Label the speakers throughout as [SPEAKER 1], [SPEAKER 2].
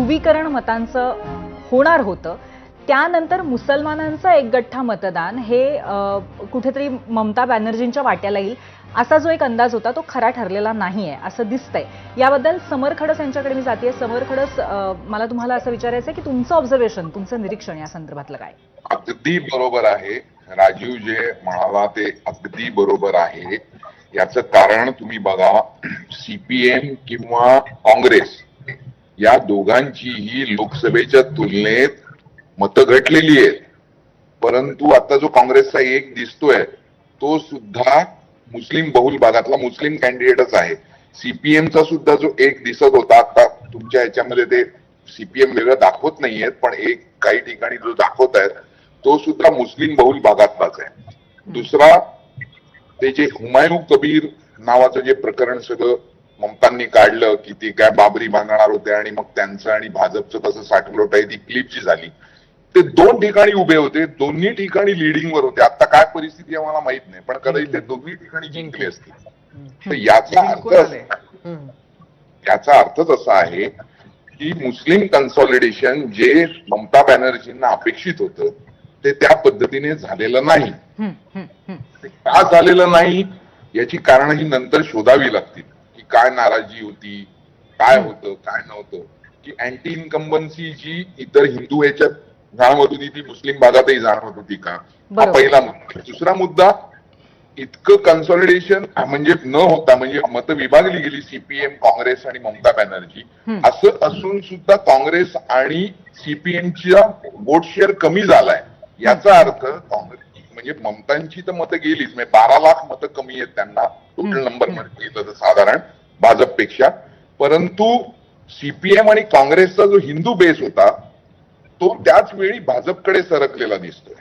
[SPEAKER 1] ध्रुवीकरण मतांचं होणार होतं, त्यानंतर मुसलमानांचं एक गठ्ठा मतदान हे कुठेतरी ममता बॅनर्जींच्या वाट्याला येईल असा जो एक अंदाज होता तो खरा ठरलेला नाहीये असं दिसतंय. याबद्दल समर खडस यांच्याकडे मी जाते. समर खडस, मला तुम्हाला असं विचारायचं आहे की तुमचं ऑब्झर्वेशन, तुमचं निरीक्षण या संदर्भातलं काय?
[SPEAKER 2] अगदी बरोबर आहे राजीव, जे म्हणाला ते अगदी बरोबर आहे. याचं कारण तुम्ही बघा, सीपीएम किंवा काँग्रेस या दोघांचीही लोकसभेच्या तुलनेत मतं घटलेली आहेत, परंतु आता जो काँग्रेसचा एक दिसतोय तो सुद्धा मुस्लिम बहुल भागातला मुस्लिम कॅन्डिडेटच आहे. सीपीएमचा सुद्धा जो एक दिसत होता, आता तुमच्या ह्याच्यामध्ये ते सीपीएम वेगळं दाखवत नाहीयेत, पण एक काही ठिकाणी जो दाखवत आहेत तो सुद्धा मुस्लिम बहुल भागातलाच आहे. दुसरा, ते जे हुमायूं कबीर नावाचं जे प्रकरण सगळं ममतांनी काढलं की ती काय बाबरी बांधणार होते आणि मग त्यांचं आणि भाजपचं कसं साठवलं आहे, ती क्लिप जी झाली, ते दोन ठिकाणी उभे होते, दोन्ही ठिकाणी लिडिंगवर होते. आता काय परिस्थिती आहे मला माहित नाही, पण कदाचित ते दोन्ही ठिकाणी जिंकले असतील. तर याचा अर्थच असा आहे की मुस्लिम कन्सॉलिडेशन जे ममता बॅनर्जींना अपेक्षित होतं ते त्या पद्धतीने झालेलं नाही. का झालेलं नाही याची कारण ही नंतर शोधावी लागतील की काय नाराजी होती, काय होतं काय नव्हतं. की अँटी इन्कम्बन्सी जी इतर हिंदू ह्याच्यात जाणवत होती ती मुस्लिम भागातही जाणवत होती का, हा पहिला मुद्दा. दुसरा मुद्दा, इतकं कन्सॉलिडेशन म्हणजे न होता, म्हणजे मतं विभागली गेली सीपीएम, काँग्रेस आणि ममता बॅनर्जी, असं असून सुद्धा काँग्रेस आणि सीपीएमचा वोट शेअर कमी झालाय. याचा अर्थ काँग्रेस म्हणजे ममतांची तर मतं गेलीच, म्हणजे 12 लाख मतं कमी आहेत त्यांना टोटल नंबर मध्ये साधारण भाजपपेक्षा, परंतु सीपीएम आणि काँग्रेसचा जो हिंदू बेस होता तो त्याच वेळी भाजपकडे सरकलेला दिसतोय.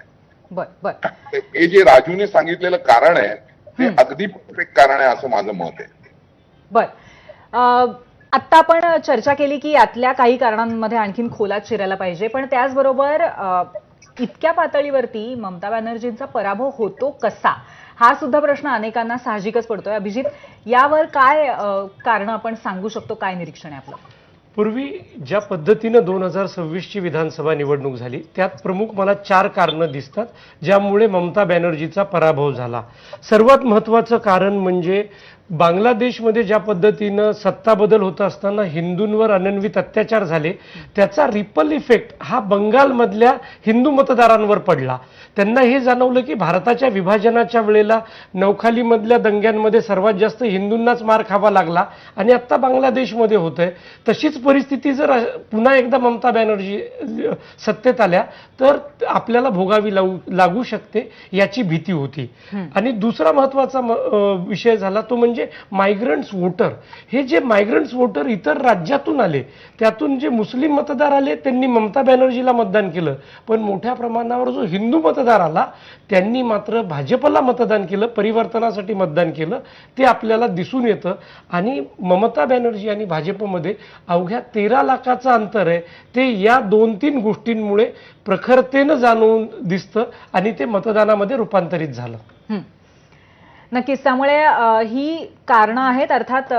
[SPEAKER 2] हे जे राजूने सांगितलेलं कारण आहे ते अगदी परफेक्ट कारण आहे असं माझं मत आहे.
[SPEAKER 1] बर, आता आपण चर्चा केली की यातल्या काही कारणांमध्ये आणखीन खोलात शिरायला पाहिजे, पण त्याचबरोबर इतक्या पातळीवरती ममता बॅनर्जींचा पराभव होतो कसा, हा सुद्धा प्रश्न अनेकांना साहजिकच पडतोय. अभिजित, यावर काय कारण आपण सांगू शकतो, काय निरीक्षण आहे आपलं?
[SPEAKER 3] पूर्वी ज्या पद्धतीनं 2026ची विधानसभा निवडणूक झाली त्यात प्रमुख मला 4 कारणं दिसतात ज्यामुळे ममता बॅनर्जीचा पराभव झाला. सर्वात महत्त्वाचं कारण म्हणजे बांगलादेशमध्ये ज्या पद्धतीनं सत्ता बदल होत असताना हिंदूंवर अनन्वित अत्याचार झाले त्याचा रिपल इफेक्ट हा बंगालमधल्या हिंदू मतदारांवर पडला. त्यांना हे जाणवलं की भारताच्या विभाजनाच्या वेळेला नौखालीमधल्या दंग्यांमध्ये सर्वात जास्त हिंदूंनाच मार खावा लागला आणि आत्ता बांगलादेशमध्ये होतंय. तशीच परिस्थिती जर पुन्हा एकदा ममता बॅनर्जी सत्तेत आल्या तर आपल्याला भोगावी लागू शकते याची भीती होती. आणि दुसरा महत्त्वाचा विषय झाला तो म्हणजे मायग्रंट्स वोटर. हे जे मायग्रंट्स वोटर इतर राज्यातून आले त्यातून जे मुस्लिम मतदार आले त्यांनी ममता बॅनर्जीला मतदान केलं, पण मोठ्या प्रमाणावर जो हिंदू मतदार आला त्यांनी मात्र भाजपला मतदान केलं, परिवर्तनासाठी मतदान केलं. ते आपल्याला दिसून येतं. आणि ममता बॅनर्जी आणि भाजपमध्ये अवघ्या 13 लाखाचं अंतर आहे. ते या 2-3 गोष्टींमुळे प्रखरतेनं जाणवून दिसतं आणि ते मतदानामध्ये रूपांतरित झालं.
[SPEAKER 1] नक्कीच, त्यामुळे ही कारणं आहेत. अर्थात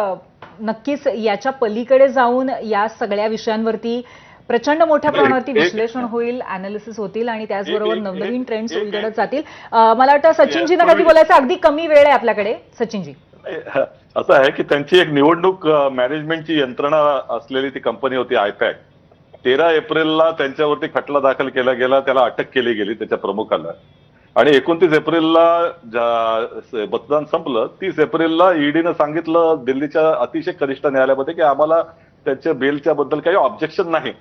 [SPEAKER 1] नक्कीच याच्या पलीकडे जाऊन या सगळ्या विषयांवरती प्रचंड मोठ्या प्रमाणावरती विश्लेषण होईल, अनालिसिस होतील आणि त्याचबरोबर नवनवीन ट्रेंड्स उलगडत जातील. मला वाटतं सचिनजींना काही बोलायचं, अगदी कमी वेळ आहे आपल्याकडे. सचिनजी,
[SPEAKER 4] असं आहे की त्यांची एक निवडणूक मॅनेजमेंटची यंत्रणा असलेली ती कंपनी होती आयपॅक. 13 एप्रिलला त्यांच्यावरती खटला दाखल केला गेला, त्याला अटक केली गेली त्याच्या प्रमुखाला, आणि 29 एप्रिलला मतदान संपलं. 30 एप्रिलला ईडीनं सांगितलं दिल्लीच्या अतिशय कनिष्ठ न्यायालयामध्ये की आम्हाला त्यांच्या बेलच्या बद्दल काही ऑब्जेक्शन नाही.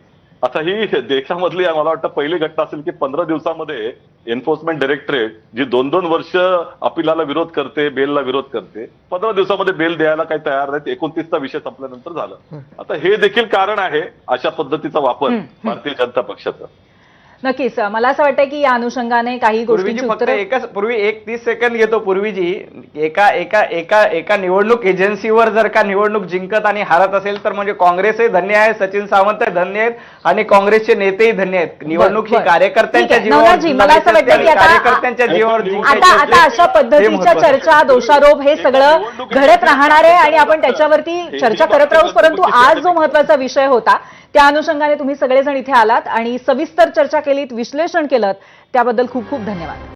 [SPEAKER 4] आता ही देशामधली मला वाटतं पहिली घटना असेल की 15 दिवसामध्ये एन्फोर्समेंट डायरेक्टरेट जी 2-2 वर्ष अपिलाला विरोध करते, बेलला विरोध करते, 15 दिवसामध्ये बेल द्यायला काही तयार नाहीत. 29चा विषय संपल्यानंतर झालं. आता हे देखील कारण आहे अशा पद्धतीचा वापर भारतीय जनता पक्षाचा.
[SPEAKER 1] नक्कीच, मला असं वाटतं की या अनुषंगाने काही गोष्टींची उत्तरं
[SPEAKER 5] पूर्वी 30 सेकंद घेतो. पूर्वीजी एका निवडणूक एजन्सीवर जर का निवडणूक जिंकत आणि हारत असेल तर म्हणजे काँग्रेसही धन्य आहे, सचिन सावंत धन्य आहेत आणि काँग्रेसचे नेतेही धन्य आहेत. निवडणूक ही कार्यकर्त्यांच्या जीवावर,
[SPEAKER 1] मला असं वाटतं की
[SPEAKER 5] कार्यकर्त्यांच्या जीवावर
[SPEAKER 1] आता अशा पद्धतीच्या चर्चा, दोषारोप हे सगळं घडत राहणार आहे आणि आपण त्याच्यावरती चर्चा करत राहू. परंतु आज जो महत्वाचा विषय होता त्या अनुषंगाने तुम्ही सगळेजण इथे आलात आणि सविस्तर चर्चा केलीत, विश्लेषण केलं, त्याबद्दल खूप खूप धन्यवाद.